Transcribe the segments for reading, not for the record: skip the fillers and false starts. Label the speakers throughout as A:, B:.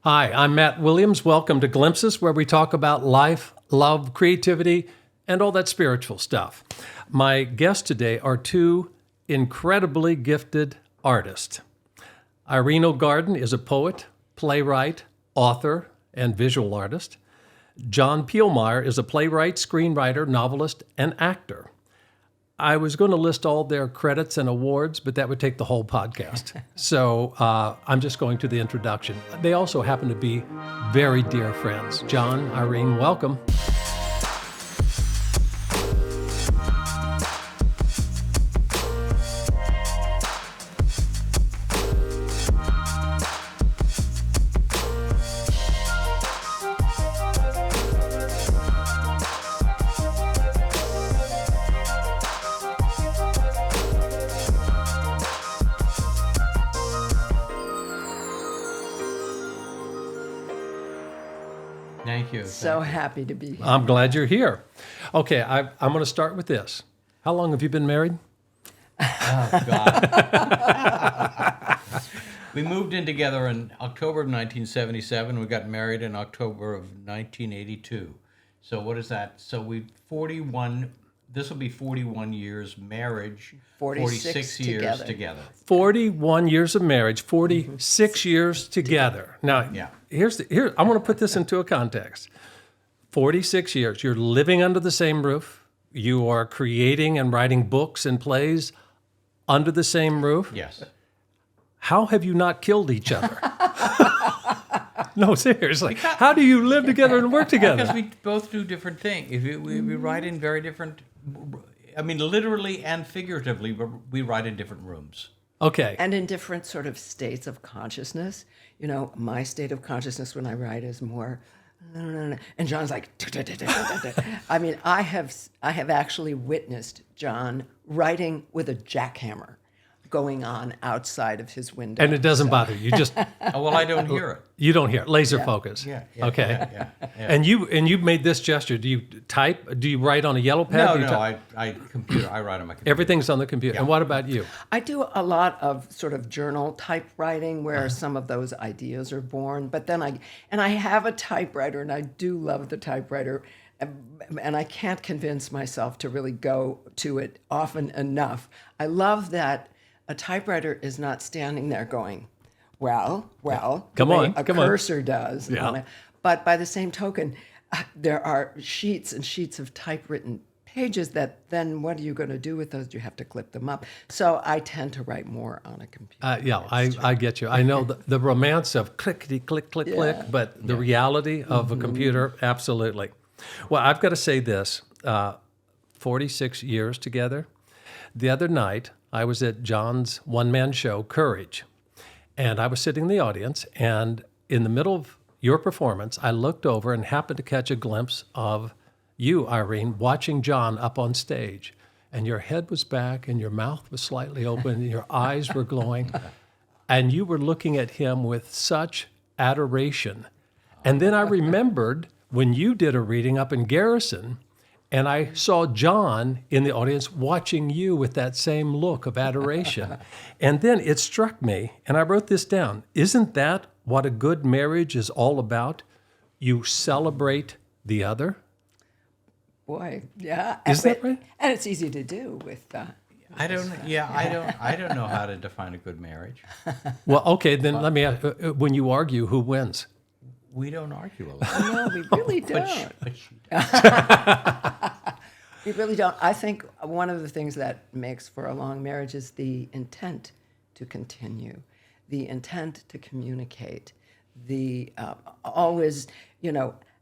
A: Hi, I'm Matt Williams. Welcome to Glimpses, where we talk about life, love, creativity, and all that spiritual stuff. My guests today are two incredibly gifted artists. Irene O'Garden is a poet, playwright, author, and visual artist. John Pielmeier is a playwright, screenwriter, novelist, and actor. I was going to list all their credits and awards, but that would take the whole podcast. So I'm just going to the introduction. They also happen to be very dear friends. John, Irene, welcome.
B: Thank you.
C: So happy to be here.
A: I'm glad you're here. Okay, I'm going to start with this. How long have you been married?
B: Oh, God. We moved in together in October of 1977. We got married in October of 1982. So what is that? So this will be 41 years marriage, 46 years together.
A: 41 years of marriage, 46 years together. Now,
B: Yeah.
A: I want to put this into a context. 46 years, you're living under the same roof. You are creating and writing books and plays under the same roof.
B: Yes.
A: How have you not killed each other? No, seriously. How do you live together and work together?
B: Because we both do different things. We write in very different, literally and figuratively, we write in different rooms.
A: Okay.
C: And in different sort of states of consciousness. You know, my state of consciousness when I write is more, and John's like, I mean, I have actually witnessed John writing with a jackhammer going on outside of his window.
A: And it doesn't bother you. You just
B: Oh, well, I don't hear it.
A: you don't hear it. Laser focus.
B: Yeah.
A: Okay.
B: Yeah.
A: And you made this gesture. Do you type? Do you write on a yellow pad? Do you type?
B: I write on my computer.
A: Everything's on the computer. And what about you?
C: I do a lot of sort of journal type writing where some of those ideas are born. But then I have a typewriter, and I do love the typewriter. And I can't convince myself to really go to it often enough. I love that a typewriter is not standing there going, well,
A: Come on,
C: a
A: come on.
C: cursor does.
A: Yeah.
C: On it. But by the same token, there are sheets and sheets of typewritten pages that then what are you going to do with those? You have to clip them up. So I tend to write more on a computer.
A: I get you. I know the romance of clickety click click click, but the reality of a computer, absolutely. Well, I've got to say this: 46 years together. The other night, I was at John's one-man show, Courage, and I was sitting in the audience, and in the middle of your performance, I looked over and happened to catch a glimpse of you, Irene, watching John up on stage, and your head was back, and your mouth was slightly open, and your eyes were glowing, and you were looking at him with such adoration. And then I remembered when you did a reading up in Garrison, and I saw John in the audience watching you with that same look of adoration. And then it struck me, and I wrote this down. Isn't that what a good marriage is all about? You celebrate the other?
C: Boy, yeah.
A: Is that right?
C: And it's easy to do with
B: I don't know how to define a good marriage.
A: Well, okay, then let me ask, when you argue, who wins?
B: We don't argue a lot.
C: No, we really don't.
B: But she
C: We really don't. I think one of the things that makes for a long marriage is the intent to continue, the intent to communicate, the always,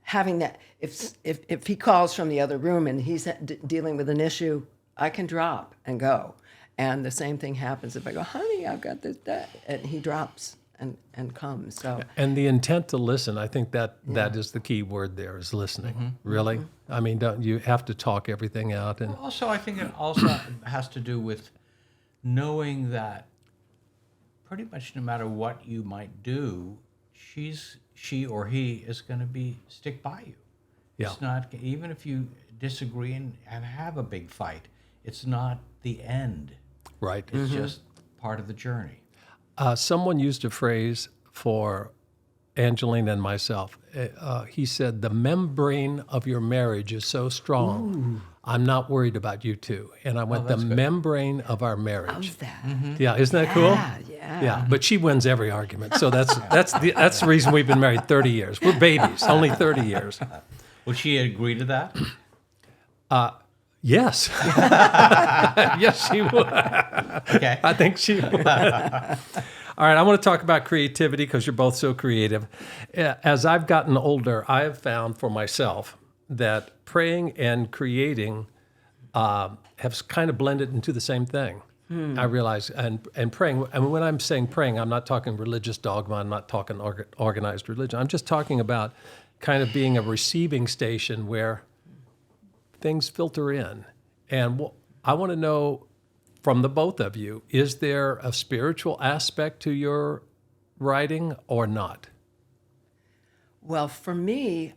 C: having that. If he calls from the other room and he's dealing with an issue, I can drop and go. And the same thing happens if I go, honey, I've got this, that, and he drops and comes. So
A: And the intent to listen, I think that is the key word there, is listening. Really? I mean, don't you have to talk everything out? And
B: Also, I think it also has to do with knowing that pretty much no matter what you might do, she or he is going to stick by you.
A: Yeah.
B: It's not, even if you disagree and have a big fight, it's not the end.
A: Right.
B: It's just part of the journey.
A: Someone used a phrase for Angelina and myself. He said, the membrane of your marriage is so strong. I'm not worried about you two. And I went, the membrane of our marriage.
C: How's that?
A: Yeah, isn't that cool?
C: Yeah.
A: Yeah, but she wins every argument. So that's the reason we've been married 30 years. We're babies, only 30 years.
B: Would she agree to that?
A: Yes. Yes, she would.
B: Okay.
A: I think she would. All right, I want to talk about creativity because you're both so creative. As I've gotten older, I have found for myself that praying and creating have kind of blended into the same thing. I realize, and praying, and when I'm saying praying, I'm not talking religious dogma, I'm not talking organized religion. I'm just talking about kind of being a receiving station where things filter in. And I want to know from the both of you, is there a spiritual aspect to your writing or not?
C: Well, for me,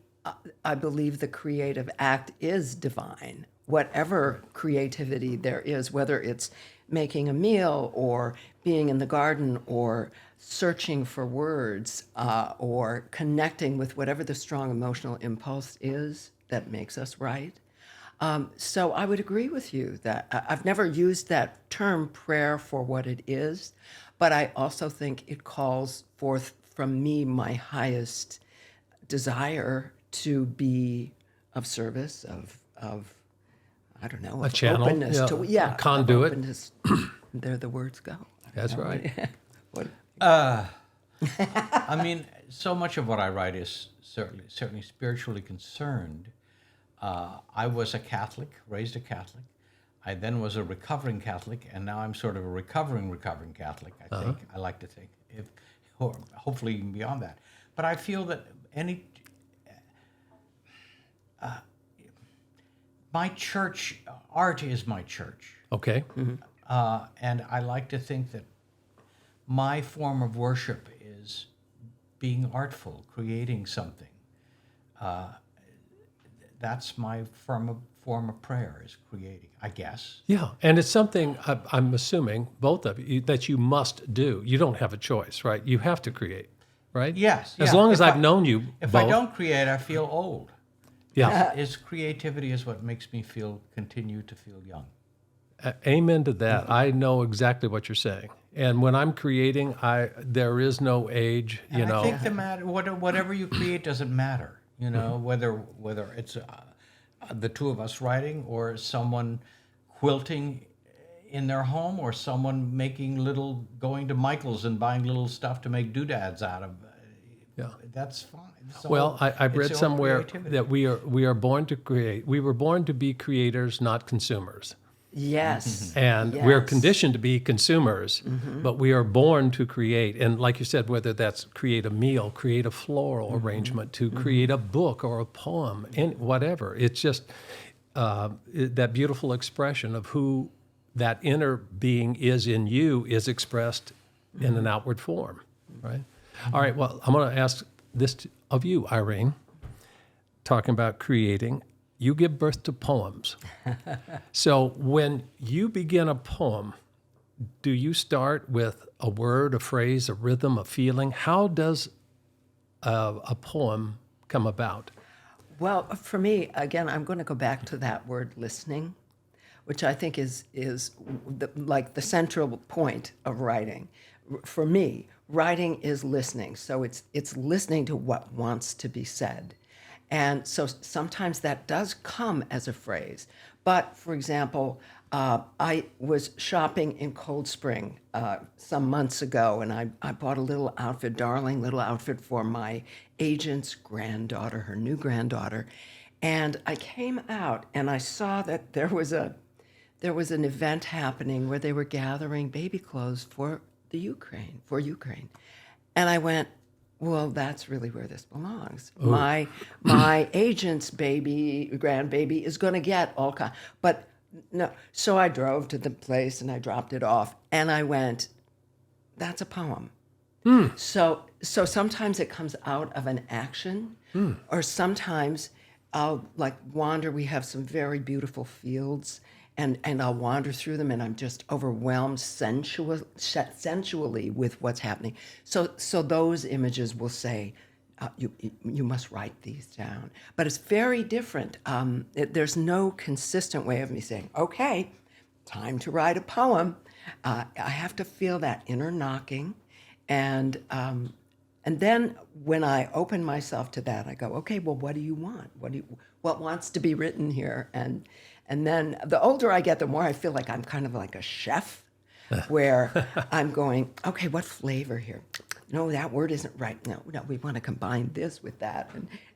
C: I believe the creative act is divine. Whatever creativity there is, whether it's making a meal or being in the garden or searching for words or connecting with whatever the strong emotional impulse is that makes us write. So I would agree with you that I've never used that term prayer for what it is, but I also think it calls forth from me my highest desire to be of service, of I don't know, of
A: channel,
C: openness
A: a conduit.
C: of openness. There the words go.
A: That's right.
C: What?
B: I mean, so much of what I write is certainly spiritually concerned. I was a Catholic, raised a Catholic. I then was a recovering Catholic, and now I'm sort of a recovering Catholic, I think. I like to think, or hopefully even beyond that. But I feel that my church, art is my church.
A: Okay.
B: And I like to think that my form of worship is being artful, creating something. That's my form of prayer, is creating, I guess.
A: Yeah, and it's something I'm assuming, both of you, that you must do. You don't have a choice, right? You have to create, right?
B: Yes.
A: As long as I've known you
B: If
A: both.
B: I don't create, I feel old.
A: Yeah.
B: Creativity is what makes me continue to feel young.
A: Amen to that. I know exactly what you're saying. And when I'm creating, there is no age, you know.
B: I think the matter, whatever you create doesn't matter. You know, whether it's the two of us writing or someone quilting in their home or someone going to Michael's and buying little stuff to make doodads out of.
A: Yeah.
B: That's fine.
A: Well, I've read
B: all
A: somewhere
B: creativity.
A: that we are born to create. We were born to be creators, not consumers.
C: Yes.
A: And we're conditioned to be consumers, but we are born to create. And like you said, whether that's create a meal, create a floral arrangement, to create a book or a poem, and whatever. It's just that beautiful expression of who that inner being is in you is expressed in an outward form, right? All right, well, I'm going to ask this of you, Irene, talking about creating. You give birth to poems. So when you begin a poem, do you start with a word, a phrase, a rhythm, a feeling? How does a poem come about?
C: Well, for me, again, I'm going to go back to that word listening, which I think is like the central point of writing. For me, writing is listening. So it's listening to what wants to be said. And so sometimes that does come as a phrase. But for example, I was shopping in Cold Spring some months ago, and I bought a little outfit, darling little outfit for my agent's granddaughter, her new granddaughter. And I came out and I saw that there was an event happening where they were gathering baby clothes for Ukraine. And I went, well, that's really where this belongs. Ooh. My agent's grandbaby is going to get all kinds. But no, so I drove to the place and I dropped it off, and I went, that's a poem. So sometimes it comes out of an action, or sometimes I'll wander. We have some very beautiful fields, and I'll wander through them, and I'm just overwhelmed sensually with what's happening. So those images will say, you must write these down. But it's very different. There's no consistent way of me saying, okay, time to write a poem. I have to feel that inner knocking, and then when I open myself to that, I go, okay, well, what do you want? What wants to be written here? And then the older I get, the more I feel like I'm kind of like a chef, where I'm going, okay, what flavor here? No, that word isn't right. No, we want to combine this with that,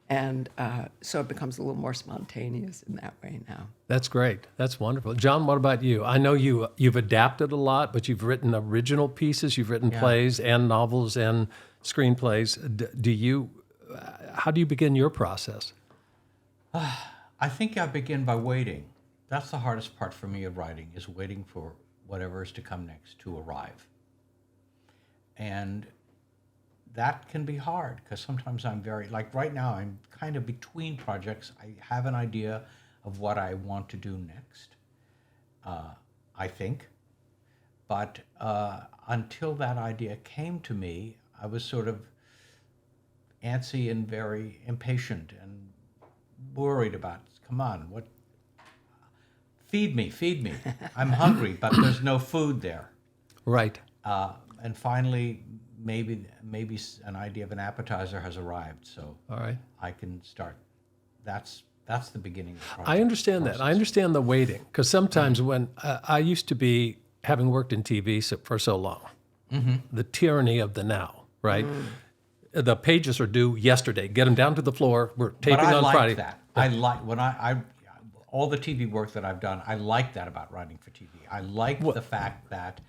C: and so it becomes a little more spontaneous in that way now.
A: That's great. That's wonderful. John, what about you? I know you've adapted a lot, but you've written original pieces. You've written plays and novels and screenplays. How do you begin your process?
B: I think I begin by waiting. That's the hardest part for me of writing, is waiting for whatever is to come next to arrive. And that can be hard, because sometimes I'm like right now, I'm kind of between projects. I have an idea of what I want to do next, I think. But until that idea came to me, I was sort of antsy and very impatient and worried about, come on, feed me. I'm hungry, but there's no food there.
A: Right.
B: And finally, maybe an idea of an appetizer has arrived, so
A: All right.
B: I can start. That's the beginning of the project.
A: I understand that. I understand the waiting, because sometimes when I used to be, having worked in TV for so long, the tyranny of the now, right? The pages are due yesterday. Get them down to the floor. We're taping
B: But I
A: on
B: like
A: Friday.
B: that. I like when I all the TV work that I've done. I like that about writing for TV. I like the fact that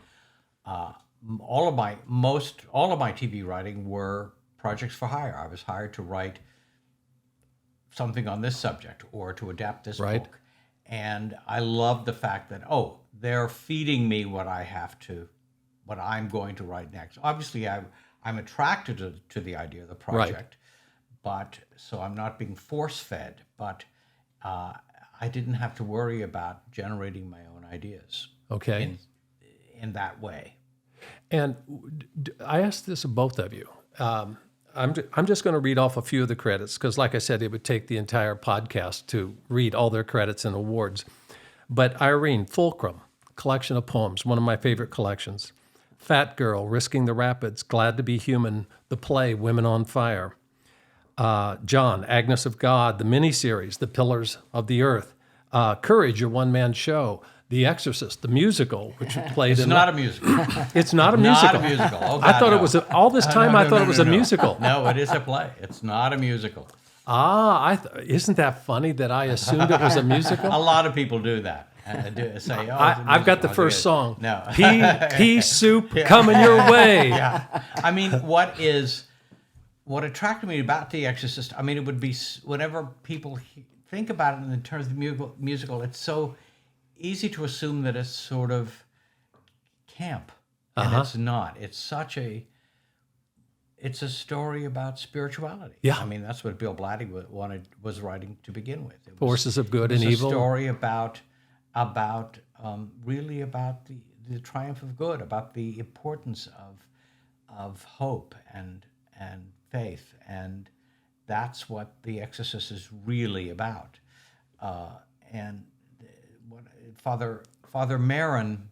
B: all of my TV writing were projects for hire. I was hired to write something on this subject or to adapt this book, and I love the fact that they're feeding me what I'm going to write next. Obviously, I'm attracted to the idea of the project, but so I'm not being force-fed. But I didn't have to worry about generating my own ideas.
A: Okay.
B: In that way.
A: And I asked this of both of you. I'm just going to read off a few of the credits, because like I said, it would take the entire podcast to read all their credits and awards. But Irene, Fulcrum, collection of poems, one of my favorite collections. Fat Girl, Risking the Rapids, Glad to Be Human, the play, Women on Fire. John, Agnes of God, the miniseries, The Pillars of the Earth. Courage, your one-man show. The Exorcist, the musical, which played
B: It's
A: in...
B: not a musical.
A: It's not a musical.
B: Not a musical. Oh, God,
A: I thought
B: no.
A: it was all this time. I thought it was a musical.
B: No, it is a play. It's not a musical.
A: Isn't that funny that I assumed it was a musical?
B: A lot of people do that. Say,
A: I've got the first song.
B: No.
A: Pea soup coming your way.
B: Yeah. I mean, what attracted me about The Exorcist, I mean, it would be whenever people think about it in terms of musical, it's so easy to assume that it's sort of camp, and it's not. It's it's a story about spirituality.
A: Yeah.
B: I mean, that's what Bill Blatty was writing to begin with.
A: Forces of good and evil.
B: It's a story about really about the triumph of good, about the importance of hope and faith, and that's what The Exorcist is really about. And Father Marin,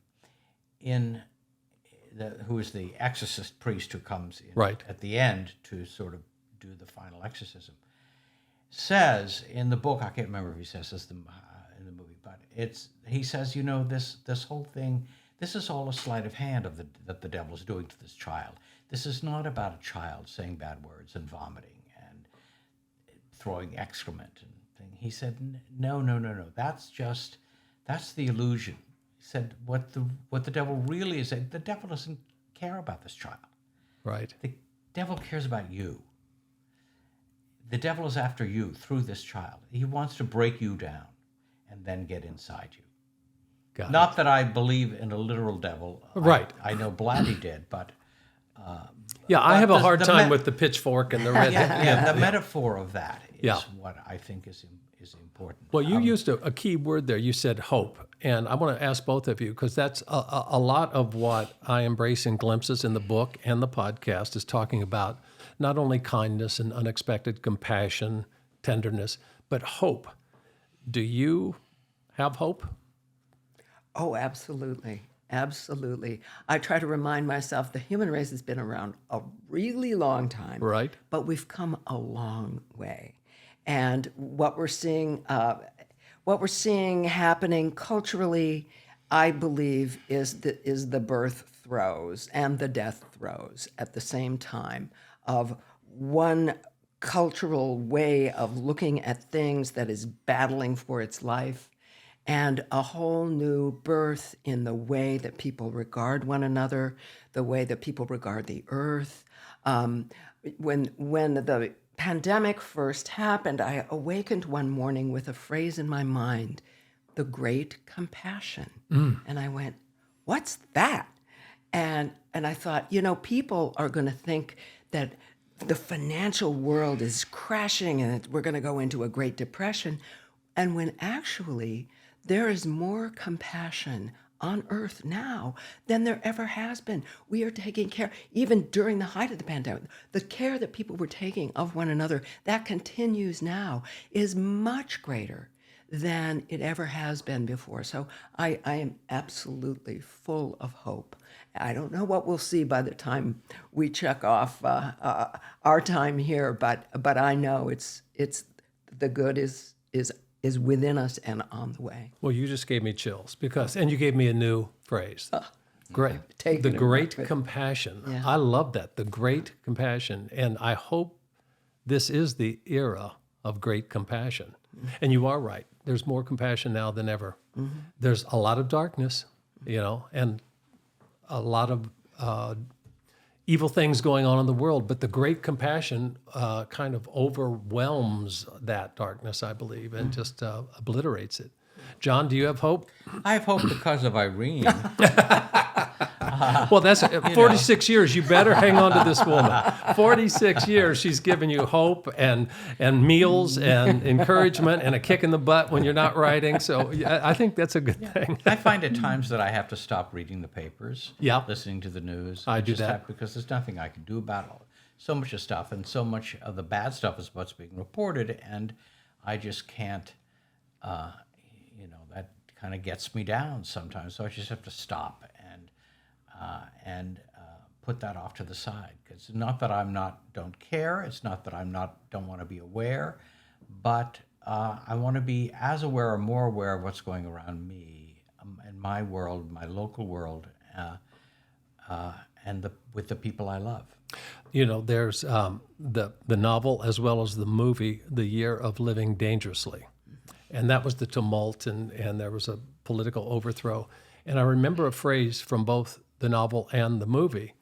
B: who is the exorcist priest who comes in at the end to sort of do the final exorcism, says in the book, I can't remember if he says this in the movie, but he says, this whole thing, this is all a sleight of hand that the devil is doing to this child. This is not about a child saying bad words and vomiting and throwing excrement and thing. He said, no. That's the illusion. He said, what the devil really is saying, the devil doesn't care about this child.
A: Right.
B: The devil cares about you. The devil is after you through this child. He wants to break you down and then get inside you. Not that I believe in a literal devil.
A: Right.
B: I know Blatty did, but...
A: I have a hard time with the pitchfork and the red...
B: The metaphor of that is what I think is important.
A: Well, you used a key word there. You said hope. And I want to ask both of you, because that's a lot of what I embrace in glimpses in the book and the podcast, is talking about not only kindness and unexpected compassion, tenderness, but hope. Do you have hope?
C: Oh, absolutely. Absolutely. I try to remind myself the human race has been around a really long time.
A: Right.
C: But we've come a long way. And what we're seeing happening culturally, I believe, is the birth throes and the death throes at the same time of one cultural way of looking at things that is battling for its life, and a whole new birth in the way that people regard one another, the way that people regard the earth. When the pandemic first happened, I awakened one morning with a phrase in my mind, the great compassion. And I went, what's that? And I thought, people are going to think that the financial world is crashing and we're going to go into a Great Depression. And when actually there is more compassion on earth now than there ever has been. We are taking care, even during the height of the pandemic, the care that people were taking of one another, that continues now, is much greater than it ever has been before. So I am absolutely full of hope. I don't know what we'll see by the time we check off our time here, but I know it's the good is within us and on the way.
A: Well, you just gave me chills and you gave me a new phrase. Great. The great compassion.
C: Yeah.
A: I love that. The great compassion. And I hope this is the era of great compassion. Mm-hmm. And you are right. There's more compassion now than ever. Mm-hmm. There's a lot of darkness, and a lot of evil things going on in the world, but the great compassion kind of overwhelms that darkness, I believe, and just obliterates it. John, do you have hope?
B: I have hope because of Irene.
A: Well, that's 46 years. You better hang on to this woman. 46 years, she's given you hope and meals and encouragement and a kick in the butt when you're not writing. So I think that's a good thing.
B: I find at times that I have to stop reading the papers, listening to the news.
A: I do that.
B: Because there's nothing I can do about it. So much of stuff, and so much of the bad stuff is what's being reported, and I just can't, that kind of gets me down sometimes. So I just have to stop and put that off to the side. Because not that don't care. It's not that don't want to be aware, but I want to be as aware or more aware of what's going around me in my world, my local world, and with the people I love.
A: There's the novel as well as the movie, The Year of Living Dangerously. And that was the tumult, and there was a political overthrow. And I remember a phrase from both the novel and the movie.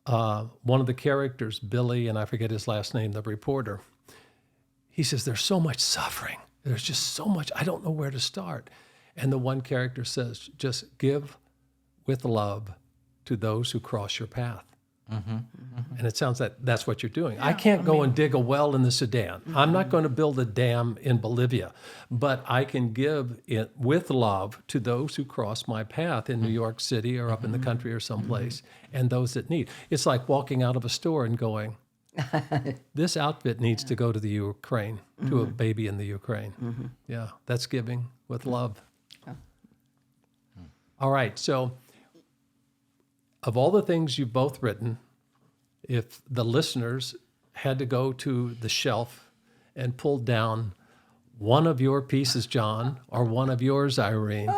A: One of the characters, Billy, and I forget his last name, the reporter, he says, there's so much suffering. There's just so much. I don't know where to start. And the one character says, just give with love to those who cross your path. Mm-hmm. Mm-hmm. And it sounds like that's what you're doing. Yeah, I can't go and dig a well in the Sudan. Mm-hmm. I'm not going to build a dam in Bolivia, but I can give it with love to those who cross my path in New York City or up in the country or someplace, and those that need. It's like walking out of a store and going, this outfit needs to go to the Ukraine, to a baby in the Ukraine. Mm-hmm. Yeah, that's giving with love. Yeah. All right, so of all the things you've both written, if the listeners had to go to the shelf and pull down one of your pieces, John, or one of yours, Irene,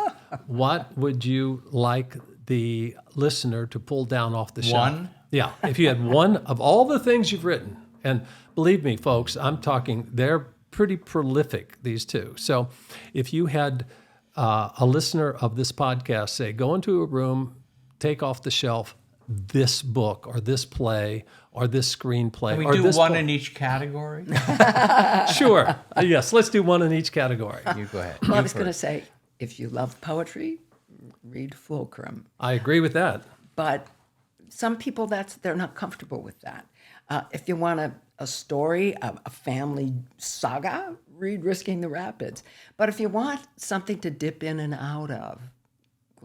A: what would you like the listener to pull down off the shelf?
B: One?
A: Yeah, if you had one of all the things you've written, and believe me, folks, I'm talking, they're pretty prolific, these two. So if you had a listener of this podcast say, go into a room, take off the shelf this book or this play or this screenplay.
B: Can we
A: or
B: do
A: this
B: one
A: book.
B: in each category?
A: Sure. Yes, let's do one in each category.
B: You go ahead.
C: Well, I was going to say, if you love poetry, read Fulcrum.
A: I agree with that.
C: But some people, they're not comfortable with that. If you want a story, a family saga, read Risking the Rapids. But if you want something to dip in and out of,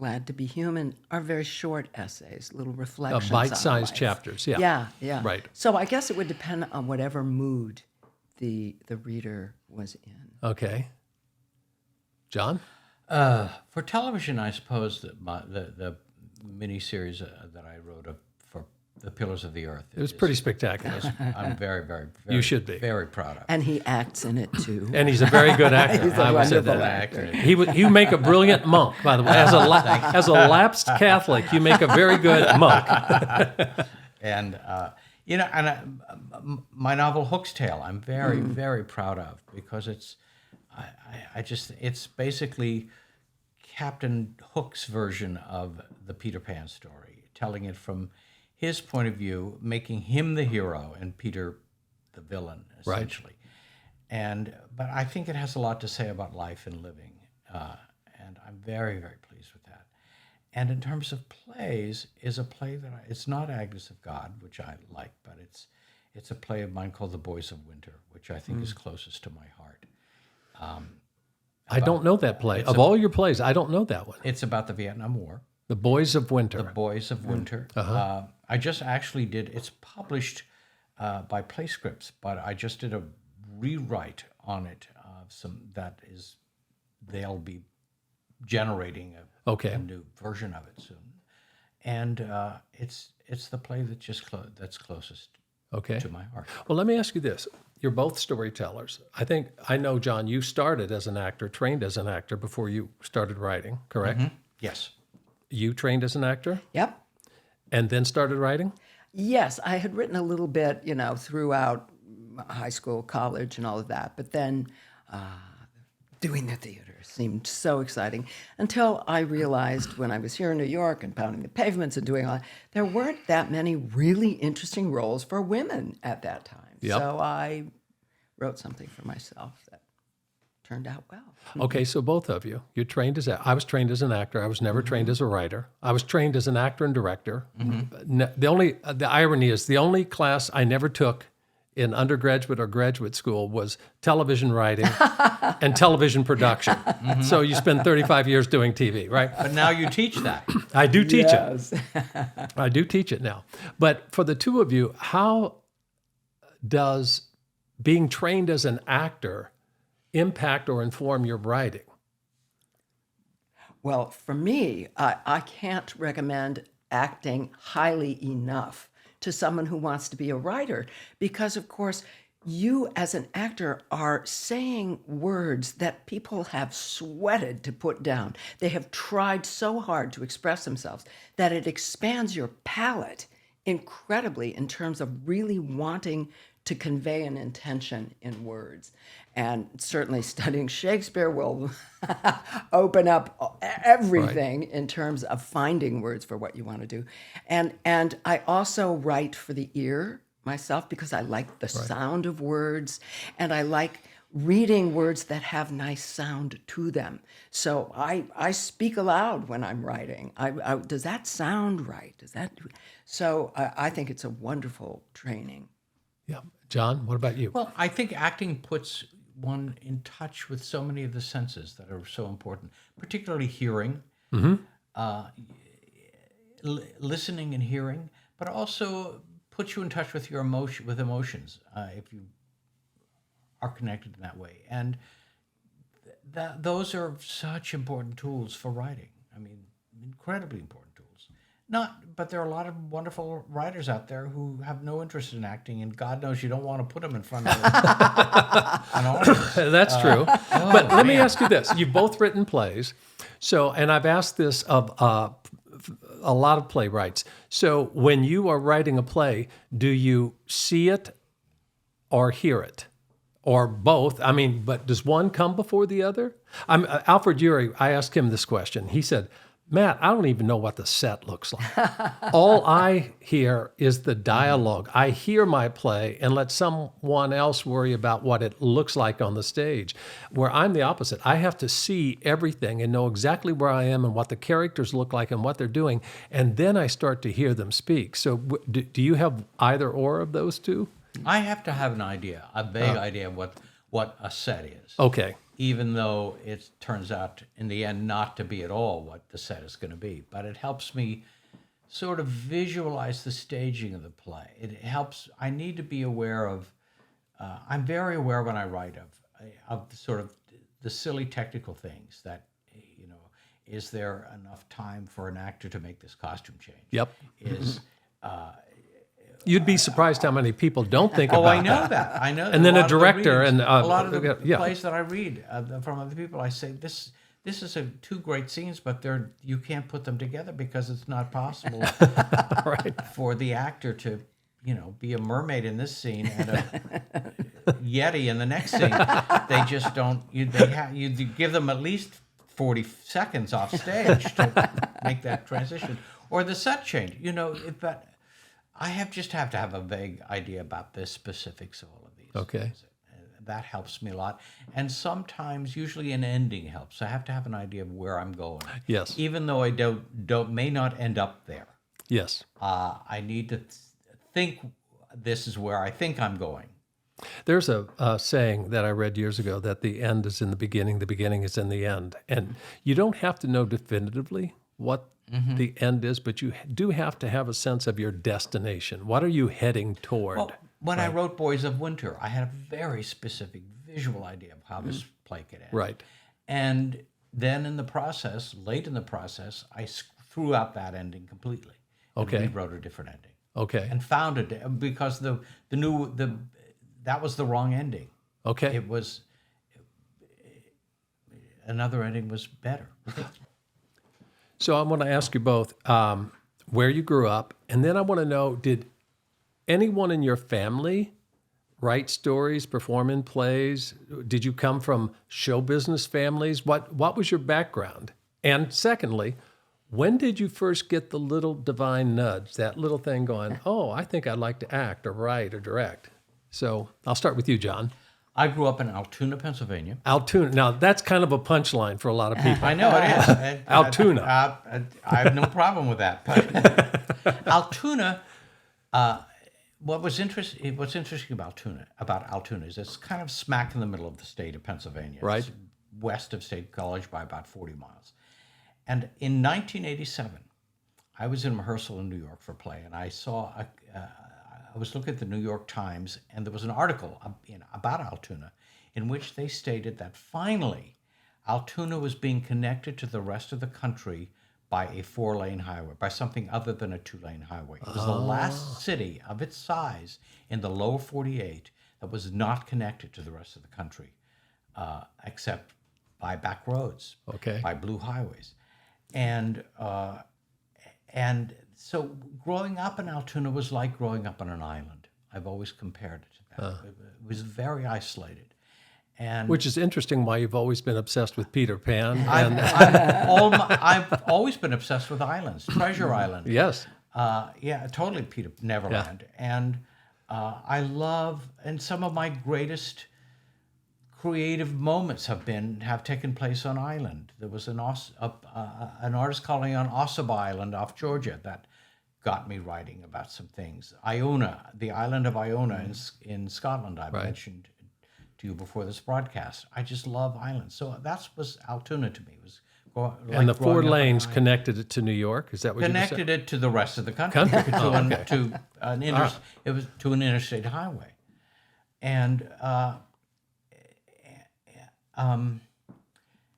C: Glad to Be Human are very short essays, little reflections on
A: Bite-sized
C: life.
A: chapters, yeah.
C: Yeah, yeah.
A: Right.
C: So I guess it would depend on whatever mood the reader was in.
A: Okay. John?
B: For television, I suppose that the miniseries that I wrote for The Pillars of the Earth.
A: It was pretty spectacular.
B: I'm very, very,
A: You should be.
B: very proud of.
C: And he acts in it too.
A: And he's a very good actor.
C: He's a
A: I will say
C: wonderful
A: that.
C: actor.
A: He would make a brilliant monk, by the way. As a lapsed Catholic, you make a very good monk.
B: And my novel Hook's Tale, I'm very, very proud of, because it's basically Captain Hook's version of the Peter Pan story, telling it from his point of view, making him the hero and Peter the villain, essentially. Right. But I think it has a lot to say about life and living, and I'm very, very pleased with that. And in terms of plays, is a play that it's not Agnes of God, which I like, but it's a play of mine called The Boys of Winter, which I think is closest to my heart.
A: I don't know that play. Of all your plays, I don't know that one.
B: It's about the Vietnam War.
A: The Boys of Winter.
B: The Boys of Winter. I just actually it's published by Playscripts, but I just did a rewrite on it. They'll be generating a new version of it soon. And it's the play that that's closest to my heart.
A: Well, let me ask you this. You're both storytellers. I know, John, you started as an actor, trained as an actor before you started writing, correct?
B: Mm-hmm. Yes.
A: You trained as an actor?
C: Yep.
A: And then started writing?
C: Yes, I had written a little bit, throughout high school, college, and all of that. But then doing the theater seemed so exciting until I realized when I was here in New York and pounding the pavements and doing all that, there weren't that many really interesting roles for women at that time.
A: Yep.
C: So I wrote something for myself that turned out well.
A: Okay, so both of you, I was trained as an actor. I was never trained as a writer. I was trained as an actor and director. The irony is the only class I never took in undergraduate or graduate school was television writing and television production. So you spend 35 years doing TV, right?
B: But now you teach that.
A: I do teach
C: Yes.
A: it. I do teach it now. But for the two of you, how does being trained as an actor impact or inform your writing?
C: Well, for me, I can't recommend acting highly enough to someone who wants to be a writer, because, of course, you as an actor are saying words that people have sweated to put down. They have tried so hard to express themselves that it expands your palette incredibly in terms of really wanting to convey an intention in words. And certainly studying Shakespeare will open up everything in terms of finding words for what you want to do. And I also write for the ear myself because I like the sound of words, and I like reading words that have nice sound to them. So I speak aloud when I'm writing. Does that sound right? So I think it's a wonderful training.
A: Yeah. John, what about you?
B: Well, I think acting puts one in touch with so many of the senses that are so important, particularly hearing, listening and hearing, but also puts you in touch with your emotions if you are connected in that way. And those are such important tools for writing. I mean, incredibly important tools. But there are a lot of wonderful writers out there who have no interest in acting, and God knows you don't want to put them in front of an audience.
A: That's true. But let me ask you this. You've both written plays. And I've asked this of a lot of playwrights. So when you are writing a play, do you see it or hear it? Or both? I mean, but does one come before the other? Alfred Urey, I asked him this question. He said, Matt, I don't even know what the set looks like. All I hear is the dialogue. I hear my play and let someone else worry about what it looks like on the stage. Where I'm the opposite. I have to see everything and know exactly where I am and what the characters look like and what they're doing. And then I start to hear them speak. So do you have either or of those two?
B: I have to have an idea, a vague idea of what a set is.
A: Okay.
B: Even though it turns out in the end not to be at all what the set is going to be. But it helps me sort of visualize the staging of the play. It helps, I need to be aware of, I'm very aware when I write of sort of the silly technical things that, is there enough time for an actor to make this costume change?
A: Yep.
B: You'd
A: be surprised how many people don't think about that.
B: I know that. I know that.
A: And then a
B: lot of the
A: director
B: readings,
A: and,
B: a lot of the
A: yeah.
B: plays that I read from other people, I say this is two great scenes, but you can't put them together because it's not possible
A: Right.
B: for the actor to, be a mermaid in this scene and a yeti in the next scene. They just don't. You give them at least 40 seconds off stage to make that transition, or the set change. But I just have to have a vague idea about the specifics of all of these.
A: Okay.
B: things. That helps me a lot. And sometimes, usually an ending helps. I have to have an idea of where I'm going.
A: Yes.
B: Even though I may not end up there.
A: Yes.
B: I need to think this is where I think I'm going.
A: There's a saying that I read years ago that the end is in the beginning is in the end. And you don't have to know definitively what the end is, but you do have to have a sense of your destination. What are you heading toward?
B: Well, when I wrote Boys of Winter, I had a very specific visual idea of how this play could end.
A: Right.
B: And then late in the process, I threw out that ending completely.
A: Okay.
B: And rewrote a different ending.
A: Okay.
B: And found it because that was the wrong ending.
A: Okay.
B: It was another ending was better.
A: So I want to ask you both where you grew up, and then I want to know, did anyone in your family write stories, perform in plays? Did you come from show business families? What was your background? And secondly, when did you first get the little divine nudge, that little thing going, oh, I think I'd like to act or write or direct? So I'll start with you, John.
B: I grew up in Altoona, Pennsylvania.
A: Altoona. Now, that's kind of a punchline for a lot of people.
B: I know it is.
A: Altoona.
B: I have no problem with that. But Altoona, what's interesting about Altoona is it's kind of smack in the middle of the state of Pennsylvania.
A: Right.
B: It's west of State College by about 40 miles. And in 1987, I was in rehearsal in New York for a play, and I saw I was looking at the New York Times, and there was an article about Altoona in which they stated that finally Altoona was being connected to the rest of the country by a 4-lane highway, by something other than a 2-lane highway. It was the last city of its size in the lower 48 that was not connected to the rest of the country, except by back roads, by blue highways. And so growing up in Altoona was like growing up on an island. I've always compared it to that. It was very isolated. And
A: which is interesting why you've always been obsessed with Peter Pan.
B: I've always been obsessed with islands, Treasure Island.
A: Yes.
B: Yeah, totally Neverland. Yeah. And I love, and some of my greatest creative moments have taken place on island. There was an artist colony on Ossabaw Island off Georgia that got me writing about some things. Iona, the island of Iona in Scotland, I mentioned to you before this broadcast. I just love islands. So that was Altoona to me. It was
A: and the 4 lanes connected it to New York. Is that what you said?
B: Connected it to the rest of the country. To an interstate highway, and.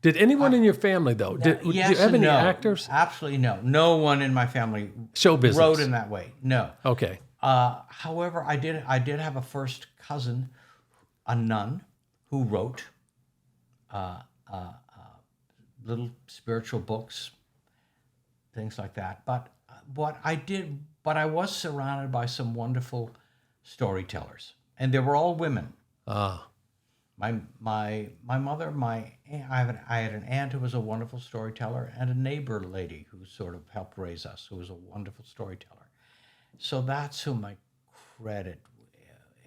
A: Did anyone in your family, though? Did you have any actors?
B: Absolutely no. No one in my family
A: show business
B: wrote in that way. No.
A: Okay.
B: However, I did have a first cousin, a nun, who wrote little spiritual books, things like that. But I was surrounded by some wonderful storytellers, and they were all women. My mother, I had an aunt who was a wonderful storyteller, and a neighbor lady who sort of helped raise us, who was a wonderful storyteller. So that's whom I credit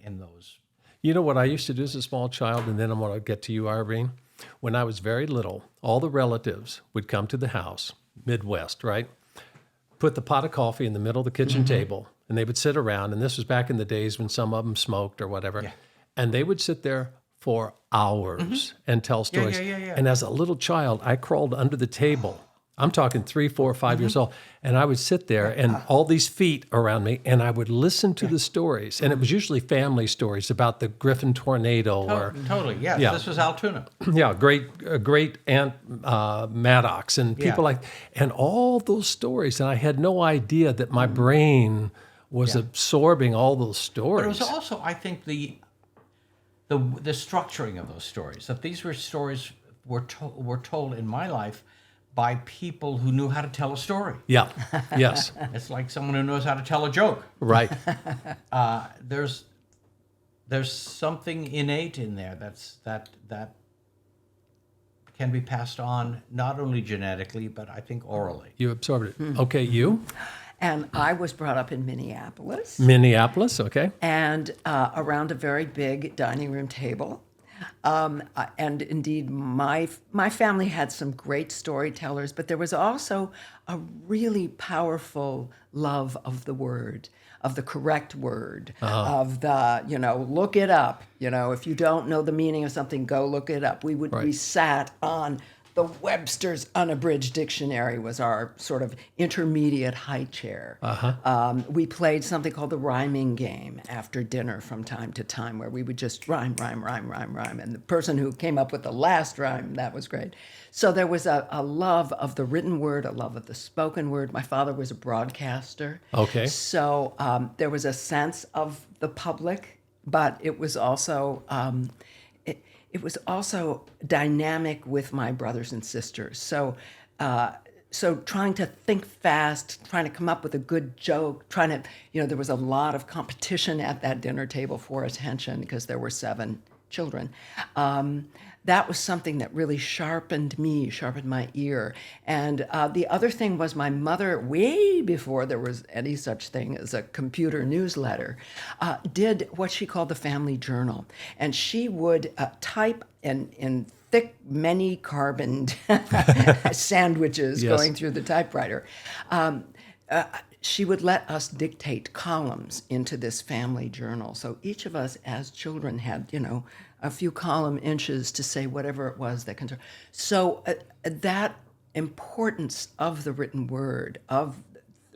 B: in those.
A: You know what I used to do as a small child, and then I'm going to get to you, Irene. When I was very little, all the relatives would come to the house, Midwest, right? Put the pot of coffee in the middle of the kitchen table, and they would sit around, and this was back in the days when some of them smoked or whatever, and they would sit there for hours and tell stories.
B: yeah.
A: And as a little child, I crawled under the table. I'm talking 3, 4, 5 years old. And I would sit there and all these feet around me, and I would listen to the stories. And it was usually family stories about the Griffin tornado or,
B: Totally, yes.
A: Yeah.
B: This was Altoona.
A: yeah, great Aunt Maddox and people
B: Yeah.
A: like, and all those stories. And I had no idea that my brain was absorbing all those stories.
B: But it was also, I think, the structuring of those stories. That these were stories were told in my life by people who knew how to tell a story.
A: Yeah, yes,
B: It's like someone who knows how to tell a joke.
A: right.
B: There's something innate in there that can be passed on not only genetically but I think orally.
A: You absorbed it. Okay, you?
C: And I was brought up in Minneapolis,
A: Minneapolis, okay.
C: and around a very big dining room table. And indeed, my family had some great storytellers, but there was also a really powerful love of the word, of the correct word, of the, look it up. If you don't know the meaning of something, go look it up. We sat on the Webster's Unabridged Dictionary was our sort of intermediate high chair. We played something called the rhyming game after dinner from time to time, where we would just rhyme. And the person who came up with the last rhyme, that was great. So there was a love of the written word, a love of the spoken word. My father was a broadcaster.
A: Okay.
C: So there was a sense of the public, but it was also... It was also dynamic with my brothers and sisters. So trying to think fast, trying to come up with a good joke, there was a lot of competition at that dinner table for attention because there were 7 children. That was something that really sharpened my ear. And the other thing was my mother, way before there was any such thing as a computer newsletter, did what she called the family journal. And she would type in thick, many carboned sandwiches going through the typewriter. She would let us dictate columns into this family journal. So each of us as children had, a few column inches to say whatever it was that concerned. So that importance of the written word, of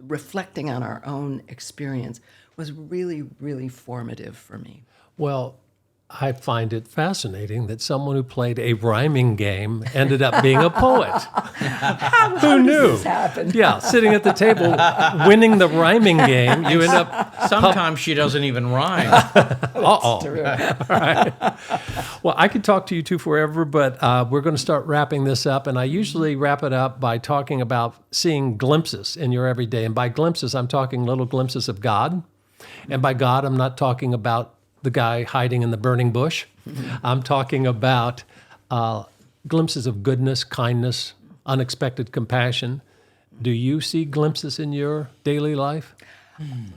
C: reflecting on our own experience, was really, really formative for me.
A: Well, I find it fascinating that someone who played a rhyming game ended up being a poet. Who knew?
C: This happened.
A: Yeah, sitting at the table, winning the rhyming game, you end up...
B: Sometimes she doesn't even rhyme.
A: Uh-oh.
C: True.
A: Right. Well, I could talk to you two forever, but we're going to start wrapping this up. And I usually wrap it up by talking about seeing glimpses in your everyday. And by glimpses, I'm talking little glimpses of God. And by God, I'm not talking about the guy hiding in the burning bush. I'm talking about glimpses of goodness, kindness, unexpected compassion. Do you see glimpses in your daily life?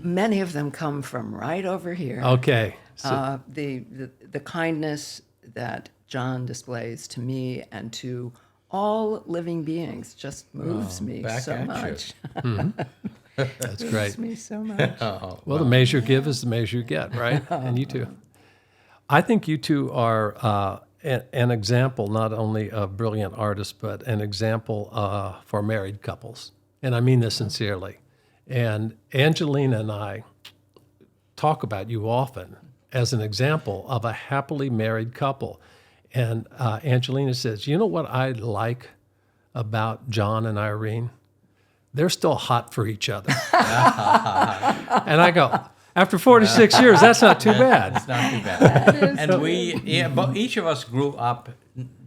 C: Many of them come from right over here.
A: Okay. So,
C: The kindness that John displays to me and to all living beings just moves me
B: back
C: so
B: at you.
C: much.
A: that's great.
C: Moves me so much.
A: Well, the measure you give is the measure you get, right? And you too. I think you two are an example not only of brilliant artists, but an example for married couples. And I mean this sincerely. And Angelina and I talk about you often as an example of a happily married couple. And Angelina says, you know what I like about John and Irene? They're still hot for each other. And I go, after 46 years, that's not too bad.
B: It's not too bad. And but each of us grew up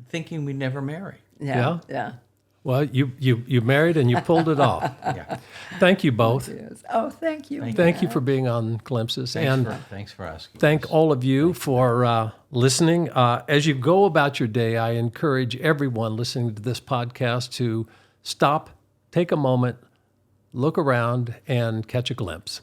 B: thinking we'd never marry.
C: Yeah.
A: Well, you married and you pulled it off.
B: Yeah.
A: Thank you both.
C: Yes. Oh, thank you.
A: Thank you for being on Glimpses.
B: Thanks for asking.
A: Thank all of you for listening. As you go about your day, I encourage everyone listening to this podcast to stop, take a moment, look around, and catch a glimpse.